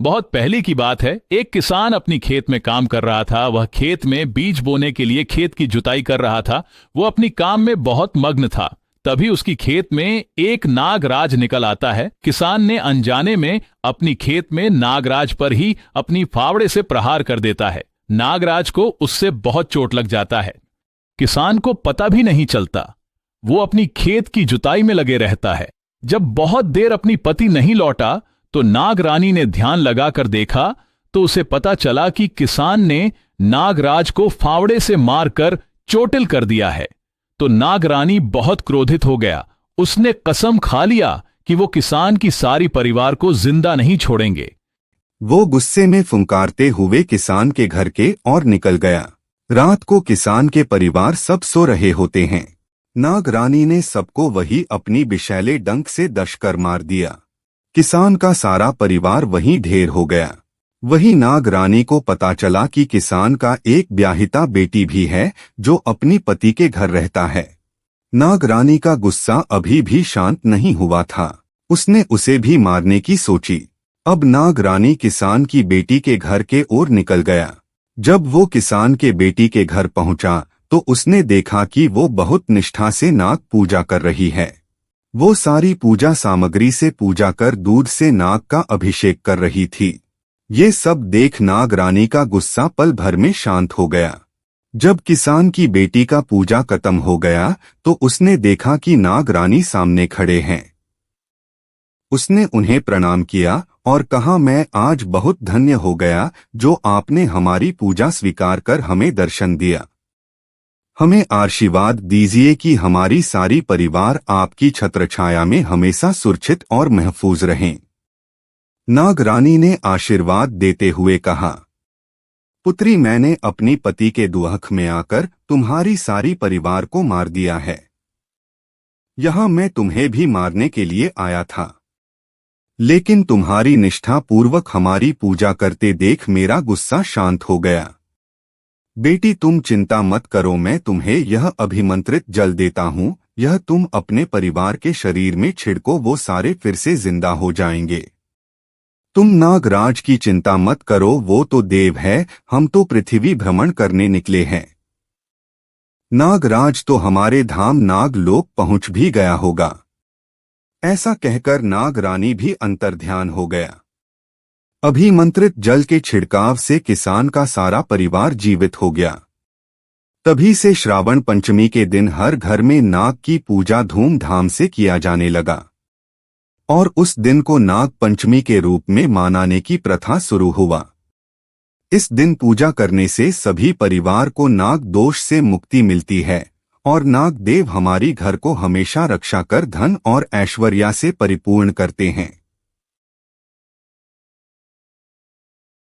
बहुत पहले की बात है। एक किसान अपनी खेत में काम कर रहा था। वह खेत में बीज बोने के लिए खेत की जुताई कर रहा था। वो अपनी काम में बहुत मग्न था। तभी उसकी खेत में एक नागराज निकल आता है। किसान ने अनजाने में अपनी खेत में नागराज पर ही अपनी फावड़े से प्रहार कर देता है। नागराज को उससे बहुत चोट लग जाता है। किसान को पता भी नहीं चलता। वो अपनी खेत की जुताई में लगे रहता है। जब बहुत देर अपनी पति नहीं लौटा तो नागरानी ने ध्यान लगाकर देखा तो उसे पता चला कि किसान ने नागराज को फावड़े से मारकर चोटिल कर दिया है। तो नागरानी बहुत क्रोधित हो गया। उसने कसम खा लिया कि वो किसान की सारी परिवार को जिंदा नहीं छोड़ेंगे। वो गुस्से में फुंकारते हुए किसान के घर के और निकल गया। रात को किसान के परिवार सब सो रहे होते हैं। नागरानी ने सबको वही अपनी विषैले डंक से दशकर मार दिया। किसान का सारा परिवार वहीं ढेर हो गया। वही नागरानी को पता चला कि किसान का एक ब्याहिता बेटी भी है जो अपनी पति के घर रहता है। नागरानी का गुस्सा अभी भी शांत नहीं हुआ था। उसने उसे भी मारने की सोची। अब नागरानी किसान की बेटी के घर के ओर निकल गया। जब वो किसान के बेटी के घर पहुंचा तो उसने देखा कि वो बहुत निष्ठा से नाग पूजा कर रही है। वो सारी पूजा सामग्री से पूजा कर दूध से नाग का अभिषेक कर रही थी। ये सब देख नागरानी का गुस्सा पल भर में शांत हो गया। जब किसान की बेटी का पूजा खत्म हो गया तो उसने देखा कि नागरानी सामने खड़े हैं। उसने उन्हें प्रणाम किया और कहा, मैं आज बहुत धन्य हो गया जो आपने हमारी पूजा स्वीकार कर हमें दर्शन दिया। हमें आशीर्वाद दीजिए कि हमारी सारी परिवार आपकी छत्रछाया में हमेशा सुरक्षित और महफूज रहें। नागरानी ने आशीर्वाद देते हुए कहा, पुत्री, मैंने अपनी पति के दुआख में आकर तुम्हारी सारी परिवार को मार दिया है। यहाँ मैं तुम्हें भी मारने के लिए आया था, लेकिन तुम्हारी निष्ठा पूर्वक हमारी पूजा करते देख मेरा गुस्सा शांत हो गया। बेटी, तुम चिंता मत करो, मैं तुम्हें यह अभिमंत्रित जल देता हूँ। यह तुम अपने परिवार के शरीर में छिड़को, वो सारे फिर से जिंदा हो जाएंगे। तुम नागराज की चिंता मत करो, वो तो देव है, हम तो पृथ्वी भ्रमण करने निकले हैं। नागराज तो हमारे धाम नागलोक पहुंच भी गया होगा। ऐसा कहकर नागरानी भी अंतर्ध्यान हो गया। अभिमंत्रित जल के छिड़काव से किसान का सारा परिवार जीवित हो गया। तभी से श्रावण पंचमी के दिन हर घर में नाग की पूजा धूमधाम से किया जाने लगा और उस दिन को नाग पंचमी के रूप में मनाने की प्रथा शुरू हुआ। इस दिन पूजा करने से सभी परिवार को नाग दोष से मुक्ति मिलती है और नाग देव हमारी घर को हमेशा रक्षा कर धन और ऐश्वर्या से परिपूर्ण करते हैं।